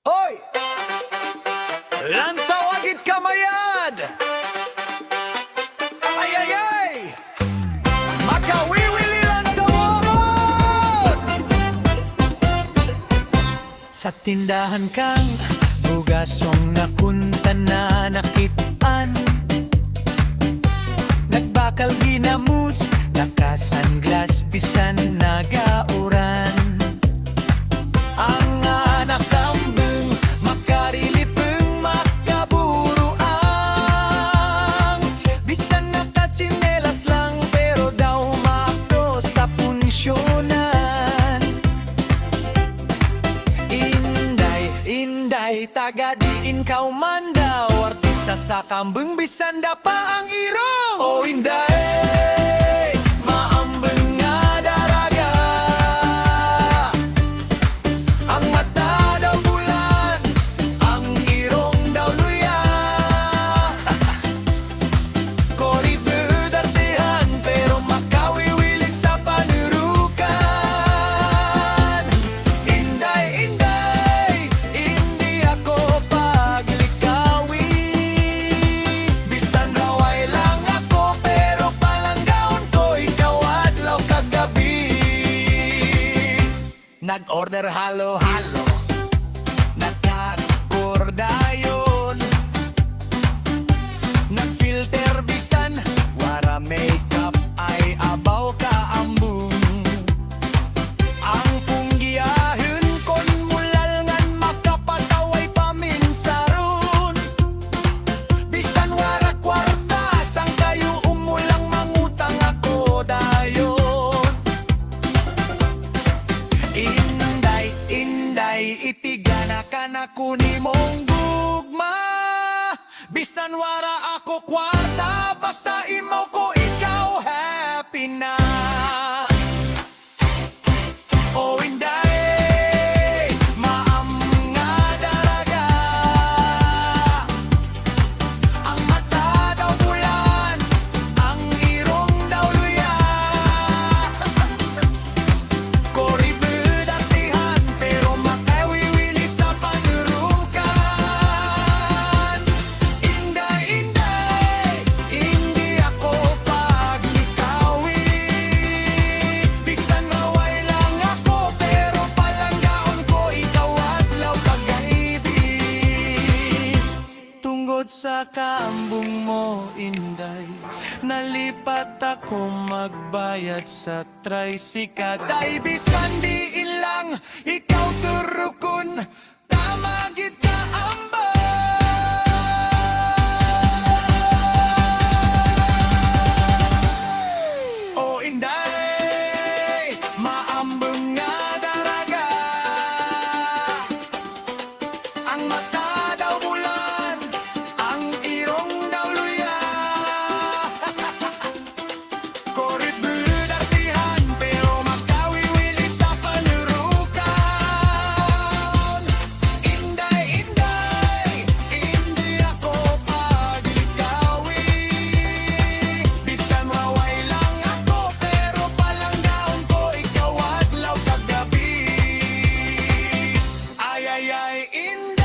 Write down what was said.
Hoy! Ang tawagit kamayad! Ay, ay, ay! Makawiwili lang tawagod! Sa tindahan kang bugasong nakunta na nakitaan, nagbakal ginamus, nakasanglas bisan nagauran. Ang anak kambing makarilipeng makaburuang, bisan nakatsinelas lang pero daw makdo sa punsyonan. Inday, inday, tagadiin kauman daw, artista sa kambing bisan dapa ang irong. Oh inday, maambeng nga daraga, ang mata daw bulan, ang irong daw luya. Koribud artihan pero makawiwili sa panurukan. Inday, inday, hindi ako paglikawi, bisan raw ay lang ako pero palanggaon ko ikaw adlaw kagabi. Nag-order halo-halo, nagkakordayon, nag-filter bisan wara makeup ay abaw ka ambung. Ang punggiyahon kon mulal ngan makapataway paminsaron, bisan wara kwarta sang kayo umulang mangutang ako dayon. Inday, inday, itigana ka na kunimong gugma, bisan wara ako kwarta, basta imaw ko ikaw happy na. Oh inday, maam nga daraga, ang mata daw bulan, ang irong daw luya. Koribud artihan pero makawiwili sa panurukan. Inday, inday, hindi ako paglikawi, bisan maway lang ako pero palanggaon ko ikaw adlaw kagahibi. Tungod sa kaambong mo, inday, nalipat ako magbayad sa tricycle. Day bisan diin lang, ikaw turukon, tama gid ka amba. Oh inday, maambeng nga daraga, ang mata daw bulan, ang irong daw luya. Koribud artihan pero makawiwili sa panurukan. Inday, inday, hindi ako paglikawi, bisan maway lang ako pero palanggaon ko ikaw adlaw kagabi. Ay ay ay, inday.